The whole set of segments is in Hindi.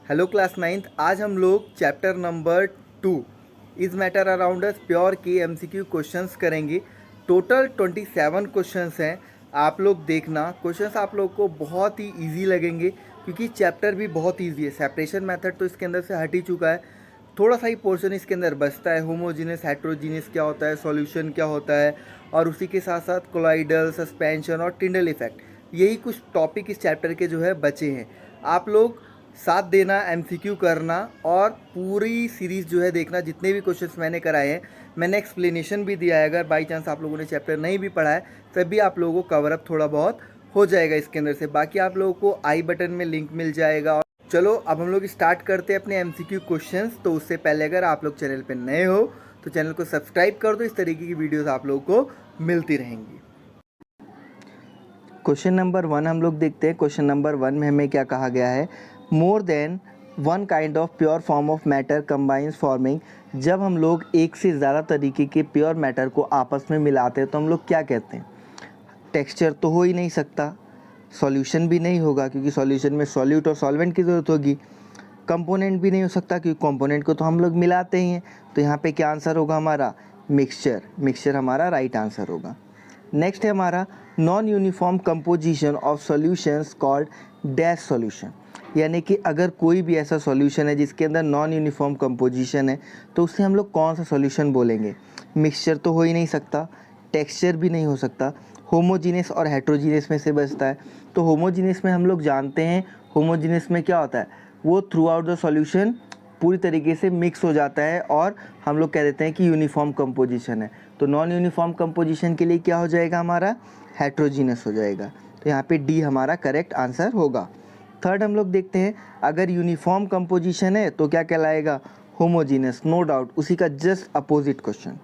Hello class ninth. आज हम लोग chapter number 2 is matter around us pure के एमसीक्यू क्वेश्चंस करेंगे। टोटल 27 क्वेश्चंस हैं। आप लोग देखना, क्वेश्चंस आप लोग को बहुत ही इजी लगेंगे क्योंकि चैप्टर भी बहुत इजी है। सेपरेशन मेथड तो इसके अंदर से हट ही चुका है, थोड़ा सा ही पोर्शन इसके अंदर बचता है। होमोजीनियस हेट्रोजीनियस क्या होता है, सॉल्यूशन क्या होता है, और उसी के साथ साथ कोलाइडल, सस्पेंशन और टिंडल इफेक्ट, यही कुछ टॉपिक इस चैप्टर के जो है बचे हैं। आप लोग साथ देना, एमसीक्यू करना और पूरी सीरीज़ जो है देखना। जितने भी क्वेश्चंस मैंने कराए हैं मैंने एक्सप्लेनेशन भी दिया है। अगर बाई चांस आप लोगों ने चैप्टर नहीं भी पढ़ा है तब भी आप लोगों को कवर अप थोड़ा बहुत हो जाएगा इसके अंदर से। बाकी आप लोगों को आई बटन में लिंक मिल जाएगा। और चलो अब हम लोग स्टार्ट करते हैं अपने एमसीक्यू क्वेश्चंस। तो उससे पहले अगर आप लोग चैनल पर नए हो तो चैनल को सब्सक्राइब कर दो, इस तरीके की वीडियोज़ आप लोगों को मिलती रहेंगी। क्वेश्चन नंबर 1 हम लोग देखते हैं। क्वेश्चन नंबर 1 में हमें क्या कहा गया है, more than one kind of pure form of matter combines forming. जब हम लोग एक से ज़्यादा तरीके के प्योर मैटर को आपस में मिलाते हैं तो हम लोग क्या कहते हैं। टेक्सचर तो हो ही नहीं सकता, सॉल्यूशन भी नहीं होगा क्योंकि सॉल्यूशन में सॉल्यूट और सॉल्वेंट की ज़रूरत होगी, कंपोनेंट भी नहीं हो सकता क्योंकि कंपोनेंट को तो हम लोग मिलाते ही हैं। तो यहाँ पे क्या आंसर होगा हमारा, मिक्सचर। मिक्सचर हमारा राइट आंसर होगा। नेक्स्ट है हमारा non uniform composition of solutions called dash solution. यानी कि अगर कोई भी ऐसा सॉल्यूशन है जिसके अंदर नॉन यूनिफॉर्म कंपोजिशन है तो उसे हम लोग कौन सा सॉल्यूशन बोलेंगे। मिक्सचर तो हो ही नहीं सकता, टेक्सचर भी नहीं हो सकता, होमोजीनियस और हेट्रोजीनियस में से बचता है। तो होमोजीनियस में हम लोग जानते हैं, होमोजीनियस में क्या होता है, वो थ्रू आउट द सॉल्यूशन पूरी तरीके से मिक्स हो जाता है और हम लोग कह देते हैं कि यूनिफॉर्म कंपोजिशन है। तो नॉन यूनिफॉर्म कंपोजिशन के लिए क्या हो जाएगा हमारा, हेट्रोजीनियस हो जाएगा। तो यहाँ पे डी हमारा करेक्ट आंसर होगा। थर्ड हम लोग देखते हैं, अगर यूनिफॉर्म कंपोजिशन है तो क्या कहलाएगा, होमोजीनियस। नो डाउट उसी का just opposite question.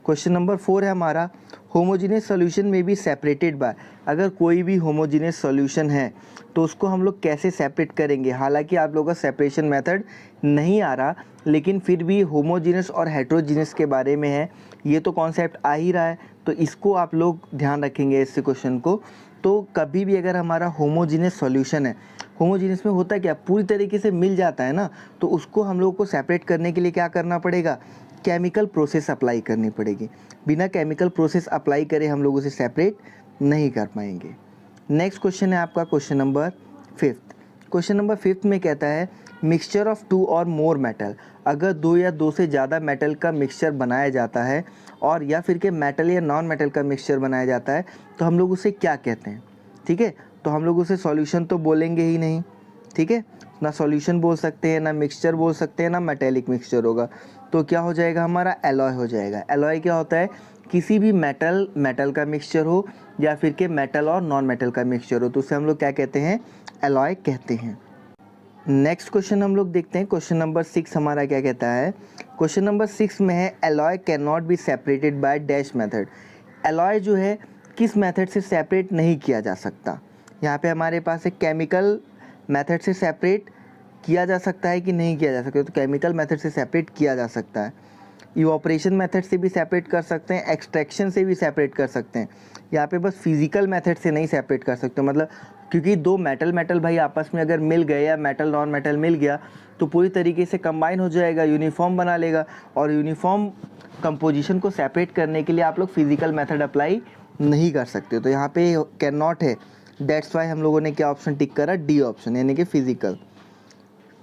Question number 4 है हमारा, होमोजीनियस सॉल्यूशन में बी सेपरेटेड बाय। अगर कोई भी होमोजीनियस सॉल्यूशन है तो उसको हम लोग कैसे सेपरेट करेंगे। हालांकि आप लोगों का सेपरेशन मेथड नहीं आ रहा, लेकिन फिर भी होमोजीनियस और हेट्रोजीनियस के बारे में है, ये तो कॉन्सेप्ट आ ही रहा है, तो इसको आप लोग ध्यान रखेंगे इस क्वेश्चन को। तो कभी भी अगर हमारा होमोजीनियस सॉल्यूशन है, होमोजीनियस में होता क्या, पूरी तरीके से मिल जाता है ना, तो उसको हम लोग को सेपरेट करने के लिए क्या करना पड़ेगा, केमिकल प्रोसेस अप्लाई करनी पड़ेगी। बिना केमिकल प्रोसेस अप्लाई करे हम लोग उसे सेपरेट नहीं कर पाएंगे। नेक्स्ट क्वेश्चन है आपका क्वेश्चन नंबर 5। क्वेश्चन नंबर 5 में कहता है, मिक्सचर ऑफ 2 और मोर मेटल। अगर 2 या 2 से ज़्यादा मेटल का मिक्सचर बनाया जाता है और या फिर के मेटल या नॉन मेटल का मिक्सचर बनाया जाता है तो हम लोग उसे क्या कहते हैं। ठीक है, तो हम लोग उसे सॉल्यूशन तो बोलेंगे ही नहीं। ठीक है, ना सॉल्यूशन बोल सकते हैं, ना मिक्सचर बोल सकते हैं, ना मेटेलिक मिक्सचर होगा। तो क्या हो जाएगा हमारा, एलॉय हो जाएगा। एलॉय क्या होता है, किसी भी मेटल का मिक्सचर हो या फिर के मेटल और नॉन मेटल का मिक्सचर हो तो उसे हम लोग क्या कहते हैं, एलॉय कहते हैं। नेक्स्ट क्वेश्चन हम लोग देखते हैं। क्वेश्चन नंबर 6 हमारा क्या कहता है, क्वेश्चन नंबर 6 में है, alloy can not be separated by dash method. Alloy जो है किस मेथड से सेपरेट नहीं किया जा सकता। यहाँ पे हमारे पास एक केमिकल मेथड से सेपरेट किया जा सकता है कि नहीं किया जा सकता। तो केमिकल मेथड से सेपरेट किया जा सकता है, इवोपरेशन मेथड से भी सेपरेट कर सकते हैं, एक्सट्रैक्शन से भी सेपरेट कर सकते हैं। यहाँ पे बस फिजिकल मेथड से नहीं सेपरेट कर सकते, मतलब क्योंकि दो मेटल भाई आपस में अगर मिल गए या मेटल नॉन मेटल मिल गया तो पूरी तरीके से कंबाइन हो जाएगा, यूनिफॉर्म बना लेगा। और यूनिफॉर्म कंपोजिशन को सेपरेट करने के लिए आप लोग फिजिकल मेथड अप्लाई नहीं कर सकते। तो यहाँ पे कैन नॉट है, दैट्स वाई हम लोगों ने क्या ऑप्शन टिक करा, डी ऑप्शन, यानी कि फिजिकल।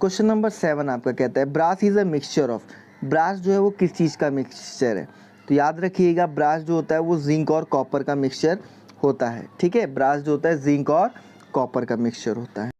क्वेश्चन नंबर 7 आपका कहता है, brass is a mixture of. Brass जो है वो किस चीज़ का मिक्सचर है। तो याद रखिएगा, ब्रास जो होता है वो जिंक और कॉपर का मिक्सचर होता है। ठीक है, ब्रास जो होता है जिंक और कॉपर का मिक्सचर होता है।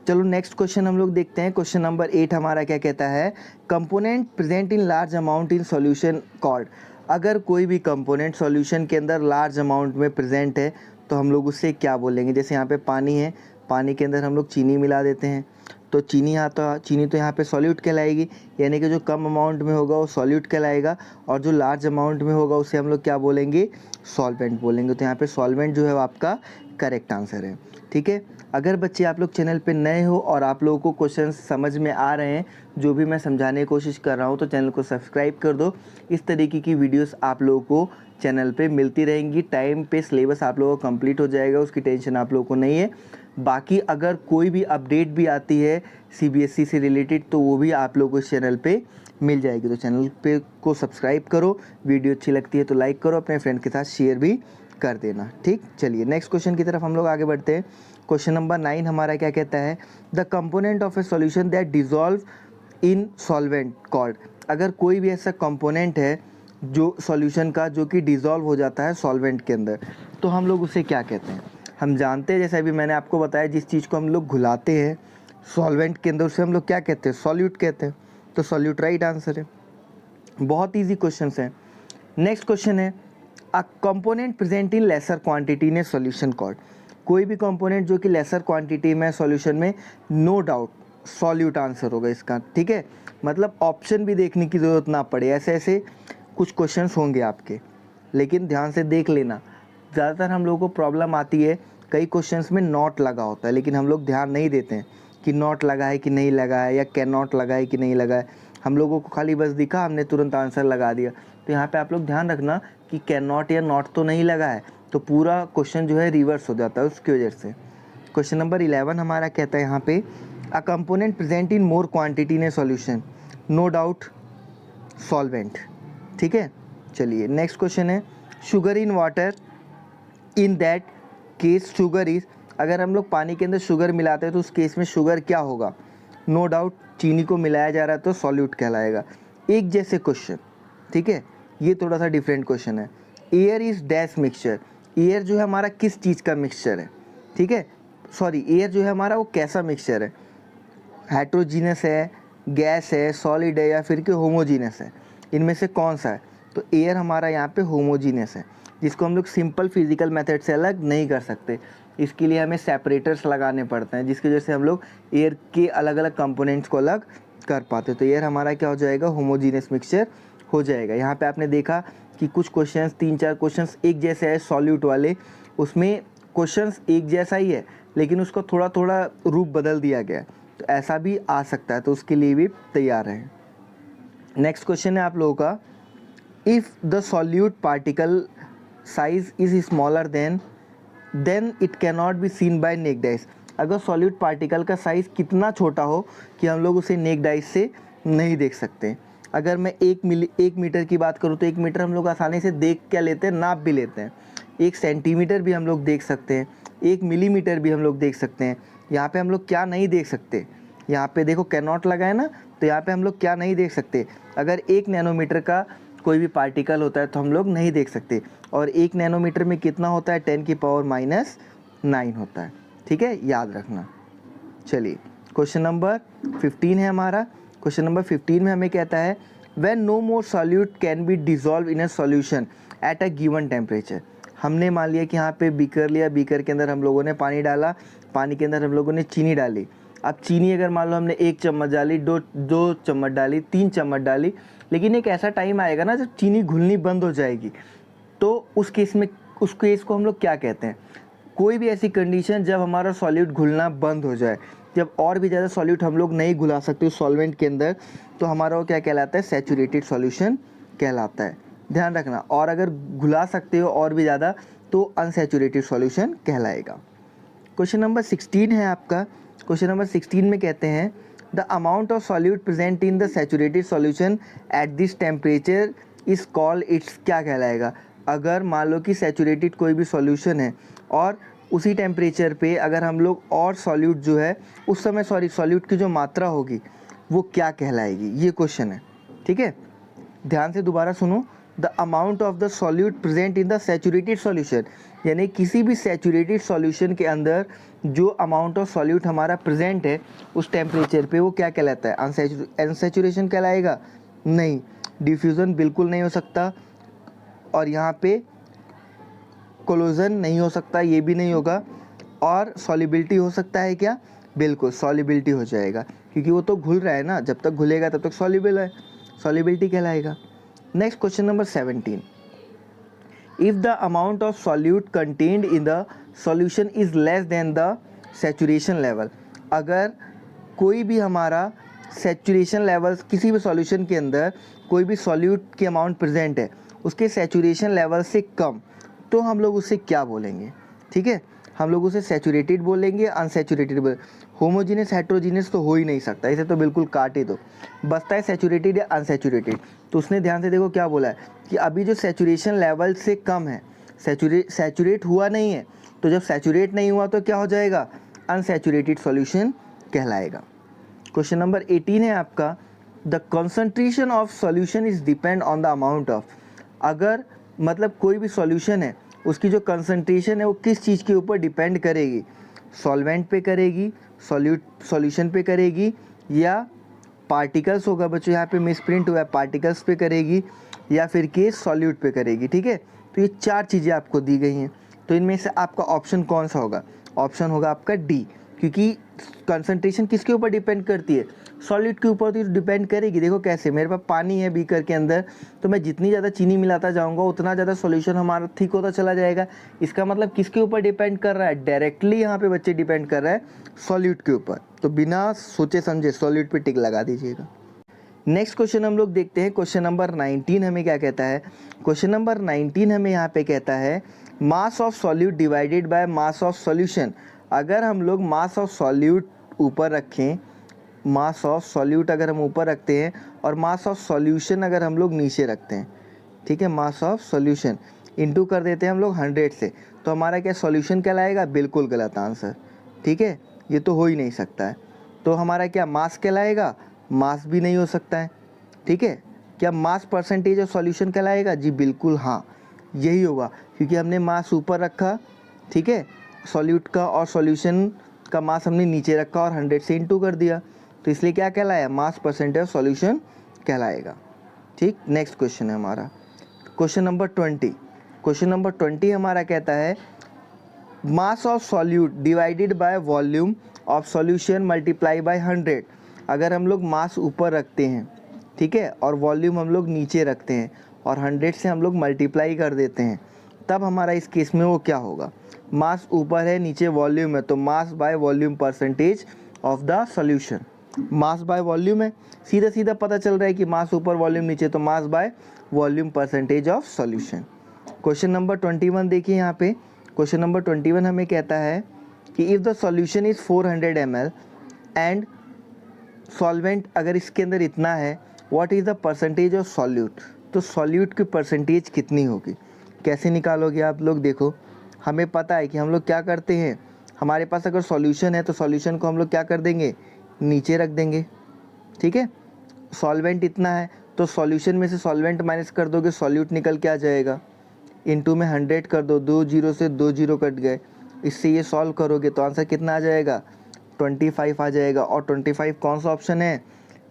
चलो नेक्स्ट क्वेश्चन हम लोग देखते हैं। क्वेश्चन नंबर 8 हमारा क्या कहता है, component present in large amount in solution called. अगर कोई भी कंपोनेंट सॉल्यूशन के अंदर लार्ज अमाउंट में प्रेजेंट है तो हम लोग उससे क्या बोलेंगे। जैसे यहाँ पे पानी है, पानी के अंदर हम लोग चीनी मिला देते हैं तो चीनी तो यहाँ पे सॉल्यूट कहलाएगी, यानी कि जो कम अमाउंट में होगा वो सॉल्यूट कहलाएगा और जो लार्ज अमाउंट में होगा उसे हम लोग क्या बोलेंगे, सॉल्वेंट बोलेंगे। तो यहाँ पे सॉल्वेंट जो है वो आपका करेक्ट आंसर है। ठीक है, अगर बच्चे आप लोग चैनल पे नए हो और आप लोगों को क्वेश्चन समझ में आ रहे हैं जो भी मैं समझाने की कोशिश कर रहा हूँ तो चैनल को सब्सक्राइब कर दो। इस तरीके की वीडियोस आप लोगों को चैनल पे मिलती रहेंगी। टाइम पे सिलेबस आप लोगों को कंप्लीट हो जाएगा, उसकी टेंशन आप लोगों को नहीं है। बाकी अगर कोई भी अपडेट भी आती है CBSE से रिलेटेड तो वो भी आप लोगों को इस चैनल पे मिल जाएगी। तो चैनल पे को सब्सक्राइब करो, वीडियो अच्छी लगती है तो लाइक करो, अपने फ्रेंड के साथ शेयर भी कर देना। ठीक, चलिए नेक्स्ट क्वेश्चन की तरफ हम लोग आगे बढ़ते हैं। क्वेश्चन नंबर 9 हमारा क्या कहता है, the component of A solution that dissolve in solvent called. अगर कोई भी ऐसा कंपोनेंट है जो सॉल्यूशन का जो कि डिज़ोल्व हो जाता है सॉल्वेंट के अंदर, तो हम लोग उसे क्या कहते हैं। हम जानते हैं, जैसे अभी मैंने आपको बताया, जिस चीज़ को हम लोग घुलाते हैं सॉल्वेंट के अंदर उसे हम लोग क्या कहते हैं, सॉल्यूट कहते हैं। तो सॉल्यूट राइट आंसर है। बहुत ईजी क्वेश्चन है। नेक्स्ट क्वेश्चन है, अ component present in laser quantity in a solution called. कोई भी कंपोनेंट जो कि लेसर क्वांटिटी में सॉल्यूशन में, नो डाउट सॉल्यूट आंसर होगा इसका। ठीक है, मतलब ऑप्शन भी देखने की ज़रूरत ना पड़े, ऐसे ऐसे कुछ क्वेश्चंस होंगे आपके, लेकिन ध्यान से देख लेना। ज़्यादातर हम लोगों को प्रॉब्लम आती है, कई क्वेश्चंस में नॉट लगा होता है, लेकिन हम लोग ध्यान नहीं देते हैं कि नॉट लगा है कि नहीं लगा है, या कैन नॉट लगा है कि नहीं लगा है। हम लोगों को खाली बस दिखा, हमने तुरंत आंसर लगा दिया। तो यहाँ पे आप लोग ध्यान रखना कि कैन नॉट या नॉट तो नहीं लगा है, तो पूरा क्वेश्चन जो है रिवर्स हो जाता है उसकी वजह से। क्वेश्चन नंबर 11 हमारा कहता है यहाँ पे, a component present in more quantity in a solution, no doubt solvent. ठीक है, चलिए नेक्स्ट क्वेश्चन है, sugar in water, in that case sugar is. अगर हम लोग पानी के अंदर शुगर मिलाते हैं तो उस केस में शुगर क्या होगा, नो डाउट चीनी को मिलाया जा रहा है तो सॉल्यूट कहलाएगा। एक जैसे क्वेश्चन, ठीक है, ये थोड़ा सा डिफरेंट क्वेश्चन है। Air is dash mixture, air जो है हमारा किस चीज़ का मिक्सचर है। ठीक है, सॉरी, एयर जो है हमारा वो कैसा मिक्सचर है, हेट्रोजीनस है, गैस है, सॉलिड है, या फिर कि होमोजीनस है, इनमें से कौन सा है। तो एयर हमारा यहाँ पे होमोजीनस है, जिसको हम लोग सिंपल फिजिकल मेथड से अलग नहीं कर सकते। इसके लिए हमें सेपरेटर्स लगाने पड़ते हैं, जिसकी वजह से हम लोग एयर के अलग अलग कंपोनेंट्स को अलग कर पाते। तो एयर हमारा क्या हो जाएगा, होमोजीनस मिक्सचर हो जाएगा। यहाँ पे आपने देखा कि कुछ क्वेश्चंस, 3-4 क्वेश्चंस एक जैसे है सॉल्यूट वाले, उसमें क्वेश्चंस एक जैसा ही है लेकिन उसको थोड़ा थोड़ा रूप बदल दिया गया, तो ऐसा भी आ सकता है, तो उसके लिए भी तैयार रहें। नेक्स्ट क्वेश्चन है आप लोगों का, if the solute particle size is smaller than it can not be seen by naked eyes. अगर सॉल्यूट पार्टिकल का साइज़ कितना छोटा हो कि हम लोग उसे नेक्ड आइज से नहीं देख सकते। अगर मैं 1 मीटर की बात करूँ तो 1 मीटर हम लोग आसानी से देख क्या लेते हैं, नाप भी लेते हैं। 1 सेंटीमीटर भी हम लोग देख सकते हैं, 1 मिलीमीटर भी हम लोग देख सकते हैं। यहाँ पे हम लोग क्या नहीं देख सकते, यहाँ पे देखो कैन नॉट लगा है ना, तो यहाँ पे हम लोग क्या नहीं देख सकते, अगर 1 नैनोमीटर का कोई भी पार्टिकल होता है तो हम लोग नहीं देख सकते। और 1 नैनोमीटर में कितना होता है, 10⁻⁹ होता है। ठीक है, याद रखना। चलिए क्वेश्चन नंबर 15 है हमारा। क्वेश्चन नंबर 15 में हमें कहता है, when no more solute can be dissolve in a solution at a given temperature. हमने मान लिया कि यहाँ पे बीकर लिया, बीकर के अंदर हम लोगों ने पानी डाला, पानी के अंदर हम लोगों ने चीनी डाली। अब चीनी अगर मान लो हमने 1 चम्मच डाली, 2 चम्मच डाली, 3 चम्मच डाली, लेकिन एक ऐसा टाइम आएगा ना जब चीनी घुलनी बंद हो जाएगी, तो उस केस को हम लोग क्या कहते हैं। कोई भी ऐसी कंडीशन जब हमारा सॉल्यूट घुलना बंद हो जाए, जब और भी ज़्यादा सॉल्यूट हम लोग नहीं घुला सकते उस सॉल्वेंट के अंदर, तो हमारा वो क्या कहलाता है, सैचुरेटेड सॉल्यूशन कहलाता है। ध्यान रखना, और अगर घुला सकते हो और भी ज़्यादा तो अनसैचुरेटेड सॉल्यूशन कहलाएगा। क्वेश्चन नंबर 16 है आपका। क्वेश्चन नंबर 16 में कहते हैं, the amount of solute present in the saturated solution at this temperature is called, it's क्या कहलाएगा। अगर मान लो कि सैचुरेटेड कोई भी सॉल्यूशन है और उसी टेम्परेचर पे अगर हम लोग और सॉल्यूट जो है उस समय, सॉल्यूट की जो मात्रा होगी वो क्या कहलाएगी, ये क्वेश्चन है। ठीक है, ध्यान से दोबारा सुनो, the amount of the solute present in the saturated solution, यानी किसी भी सैचुरेटेड सॉल्यूशन के अंदर जो अमाउंट ऑफ सॉल्यूट हमारा प्रेजेंट है उस टेम्परेचर पे वो क्या कहलाता है, अनसैचुरेशन कहलाएगा। नहीं, डिफ्यूज़न बिल्कुल नहीं हो सकता, और यहाँ पे कोलोजन नहीं हो सकता, ये भी नहीं होगा। और सॉलिबिलिटी हो सकता है क्या, बिल्कुल सॉलिबिलिटी हो जाएगा, क्योंकि वो तो घुल रहा है ना, जब तक घुलेगा तब तक सॉल्युबल है, सॉलिबिलिटी कहलाएगा। Next question number 17, if the amount of solute contained in the solution is less than the saturation level. अगर कोई भी हमारा सैचुरेशन लेवल, किसी भी सॉल्यूशन के अंदर कोई भी सॉल्यूट की अमाउंट प्रेजेंट है उसके सैचुरेशन लेवल से कम, तो हम लोग उससे क्या बोलेंगे। ठीक है, हम लोग उसे सैचुरेटेड बोलेंगे, अनसैचुरेटेड बोलेंगे। होमोजीनियस हेट्रोजीनियस तो हो ही नहीं सकता, इसे तो बिल्कुल काट ही दो। बचता है सैचुरेटेड या अनसैचुरेटेड। तो उसने ध्यान से देखो क्या बोला है कि अभी जो सैचुरेशन लेवल से कम है, सैचुरेट हुआ नहीं है, तो जब सैचुरेट नहीं हुआ तो क्या हो जाएगा, अनसैचुरेटेड सॉल्यूशन कहलाएगा। क्वेश्चन नंबर 18 है आपका, the concentration of solution is depend on the amount of. अगर मतलब कोई भी सॉल्यूशन है, उसकी जो कंसंट्रेशन है वो किस चीज़ के ऊपर डिपेंड करेगी, सॉल्वेंट पे करेगी, सॉल्यूशन पे करेगी, या पार्टिकल्स होगा बच्चों, यहाँ पे मिसप्रिंट हुआ है, पार्टिकल्स पे करेगी, या फिर के सॉल्यूट पे करेगी। ठीक है, तो ये 4 चीज़ें आपको दी गई हैं। तो इनमें से आपका ऑप्शन कौन सा होगा, ऑप्शन होगा आपका डी, क्योंकि कंसंट्रेशन किसके ऊपर डिपेंड करती है, सॉलिड के ऊपर तो डिपेंड करेगी। देखो कैसे, मेरे पास पानी है बीकर के अंदर, तो मैं जितनी ज़्यादा चीनी मिलाता जाऊंगा उतना ज़्यादा सॉल्यूशन हमारा ठीक होता चला जाएगा। इसका मतलब किसके ऊपर डिपेंड कर रहा है, डायरेक्टली यहाँ पे बच्चे डिपेंड कर रहा है सॉल्यूट के ऊपर। तो बिना सोचे समझे सॉल्यूट पे टिक लगा दीजिएगा। नेक्स्ट क्वेश्चन हम लोग देखते हैं, क्वेश्चन नंबर 19 हमें क्या कहता है। क्वेश्चन नंबर 19 हमें यहाँ पे कहता है mass of solute divided by mass of solution. अगर हम लोग मास ऑफ सॉल्यूट ऊपर रखें, मास ऑफ सॉल्यूट अगर हम ऊपर रखते हैं और मास ऑफ सॉल्यूशन अगर हम लोग नीचे रखते हैं, ठीक है, मास ऑफ सॉल्यूशन इनटू कर देते हैं हम लोग 100 से, तो हमारा क्या सॉल्यूशन कहलाएगा, बिल्कुल गलत आंसर। ठीक है, ये तो हो ही नहीं सकता है। तो हमारा क्या मास कहलाएगा, मास भी नहीं हो सकता है। ठीक है, क्या मास परसेंटेज ऑफ सॉल्यूशन कहलाएगा, जी बिल्कुल हाँ, यही होगा, क्योंकि हमने मास ऊपर रखा, ठीक है, सॉल्यूट का, और सॉल्यूशन का मास हमने नीचे रखा और 100 से इंटू कर दिया, तो इसलिए क्या कहलाया, मास परसेंटेज ऑफ सॉल्यूशन कहलाएगा। ठीक, नेक्स्ट क्वेश्चन है हमारा क्वेश्चन नंबर 20। क्वेश्चन नंबर 20 हमारा कहता है mass of solute divided by volume of solution multiply by 100। अगर हम लोग मास ऊपर रखते हैं, ठीक है, और वॉल्यूम हम लोग नीचे रखते हैं और 100 से हम लोग मल्टीप्लाई कर देते हैं, तब हमारा इस केस में वो क्या होगा, मास ऊपर है नीचे वॉल्यूम है, तो mass by volume percentage of the solution. Mass by volume है, सीधा सीधा पता चल रहा है कि मास ऊपर वॉल्यूम नीचे, तो mass by volume percentage of solution. Question number 21 देखिए यहाँ पे, क्वेश्चन नंबर 21 हमें कहता है कि if the solution is 400 ml and solvent अगर इसके अंदर इतना है, what is the percentage of solute. तो सॉल्यूट की परसेंटेज कितनी होगी, कैसे निकालोगे आप लोग। देखो हमें पता है कि हम लोग क्या करते हैं, हमारे पास अगर सॉल्यूशन है तो सॉल्यूशन को हम लोग क्या कर देंगे, नीचे रख देंगे। ठीक है, सॉल्वेंट इतना है तो सॉल्यूशन में से सॉल्वेंट माइनस कर दोगे, सॉल्यूट निकल के आ जाएगा, इनटू में 100 कर दो, 2 0 से 2 0 कट गए, इससे ये सॉल्व करोगे तो आंसर कितना आ जाएगा, 25 आ जाएगा। और 25 कौन सा ऑप्शन है,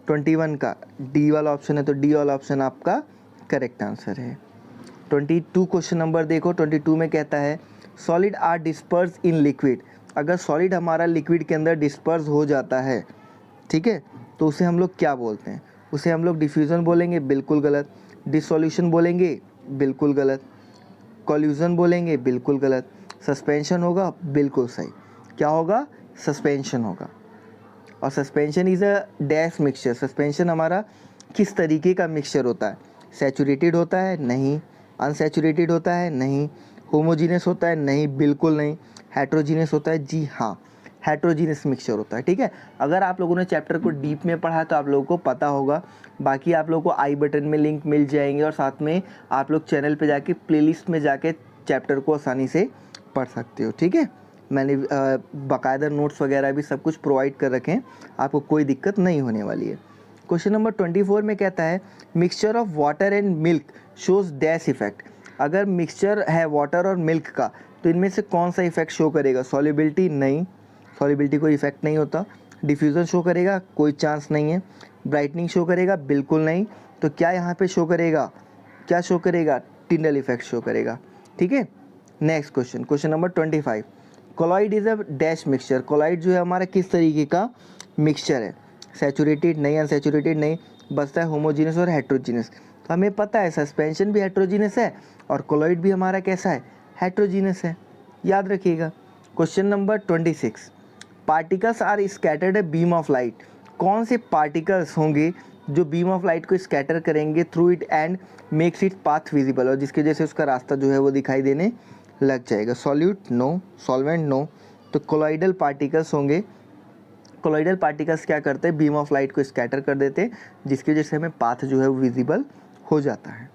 21 का डी वाला ऑप्शन है, तो डी वाला ऑप्शन आपका करेक्ट आंसर है। 22 क्वेश्चन नंबर देखो, 22 में कहता है solid are disperse in liquid. अगर सॉलिड हमारा लिक्विड के अंदर डिस्पर्स हो जाता है, ठीक है, तो उसे हम लोग क्या बोलते हैं, उसे हम लोग डिफ्यूज़न बोलेंगे, बिल्कुल गलत। डिसोल्यूशन बोलेंगे, बिल्कुल गलत। कॉल्यूजन बोलेंगे, बिल्कुल गलत। सस्पेंशन होगा, बिल्कुल सही। क्या होगा, सस्पेंशन होगा। और suspension is a dash mixture. Suspension हमारा किस तरीके का मिक्सचर होता है, सैचुरेटेड होता है, नहीं। अनसैचुरेटेड होता है, नहीं। होमोजीनियस होता है, नहीं, बिल्कुल नहीं। हेट्रोजीनियस होता है, जी हाँ, हेट्रोजीनियस मिक्सचर होता है। ठीक है, अगर आप लोगों ने चैप्टर को डीप में पढ़ा तो आप लोगों को पता होगा। बाकी आप लोगों को आई बटन में लिंक मिल जाएंगे और साथ में आप लोग चैनल पे जाके प्लेलिस्ट में जाके चैप्टर को आसानी से पढ़ सकते हो। ठीक है, मैंने बाकायदा नोट्स वगैरह भी सब कुछ प्रोवाइड कर रखे हैं, आपको कोई दिक्कत नहीं होने वाली है। क्वेश्चन नंबर 24 में कहता है mixture of water and milk shows dash effect. अगर मिक्सचर है वाटर और मिल्क का तो इनमें से कौन सा इफेक्ट शो करेगा, सॉल्युबिलिटी, नहीं, सॉल्युबिलिटी कोई इफेक्ट नहीं होता। डिफ्यूज़न शो करेगा, कोई चांस नहीं है। ब्राइटनिंग शो करेगा, बिल्कुल नहीं। तो क्या यहाँ पे शो करेगा, क्या शो करेगा, टिंडल इफेक्ट शो करेगा। ठीक है, next question, question number 25, colloid is a dash mixture. Colloid जो है हमारा किस तरीके का मिक्सचर है, सैचुरेटेड नहीं, अनसैचुरेटेड नहीं, बचता है होमोजीनियस और हेट्रोजीनियस। तो हमें पता है सस्पेंशन भी हेट्रोजीनियस है और कोलॉइड भी हमारा कैसा है, हेट्रोजीनियस है, याद रखिएगा। Question number 26, particles are scattered a beam of light. कौन से पार्टिकल्स होंगे जो बीम ऑफ लाइट को स्कैटर करेंगे through it and makes it path visible, और जिसकी वजह से उसका रास्ता जो है वो दिखाई देने लग जाएगा। Solute no, solvent no. तो कोलॉइडल पार्टिकल्स होंगे। कोलॉइडल पार्टिकल्स क्या करते हैं, बीम ऑफ लाइट को स्कैटर कर देते हैं, जिसकी वजह से हमें पाथ जो है वो विजिबल हो जाता है।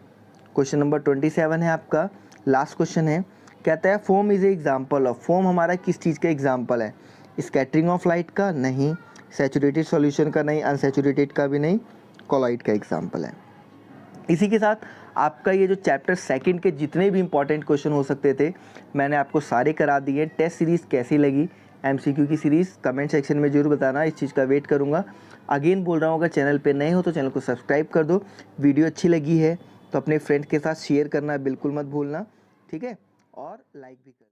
क्वेश्चन नंबर 27 है आपका, लास्ट क्वेश्चन है। कहता है foam is a example of, foam हमारा किस चीज़ का एग्जाम्पल है? स्कैटरिंग ऑफ लाइट का नहीं, सैचुरेटेड सॉल्यूशन का नहीं, अनसैचुरेटेड का भी नहीं, कोलॉइड का एग्जाम्पल है। इसी के साथ आपका ये जो चैप्टर सेकंड के जितने भी इंपॉर्टेंट क्वेश्चन हो सकते थे मैंने आपको सारे करा दिए। टेस्ट सीरीज़ कैसी लगी, एमसीक्यू की सीरीज़, कमेंट सेक्शन में जरूर बताना, इस चीज़ का वेट करूँगा। अगेन बोल रहा हूँ, अगर चैनल पे नए हो तो चैनल को सब्सक्राइब कर दो। वीडियो अच्छी लगी है तो अपने फ्रेंड के साथ शेयर करना बिल्कुल मत भूलना, ठीक है, और लाइक भी कर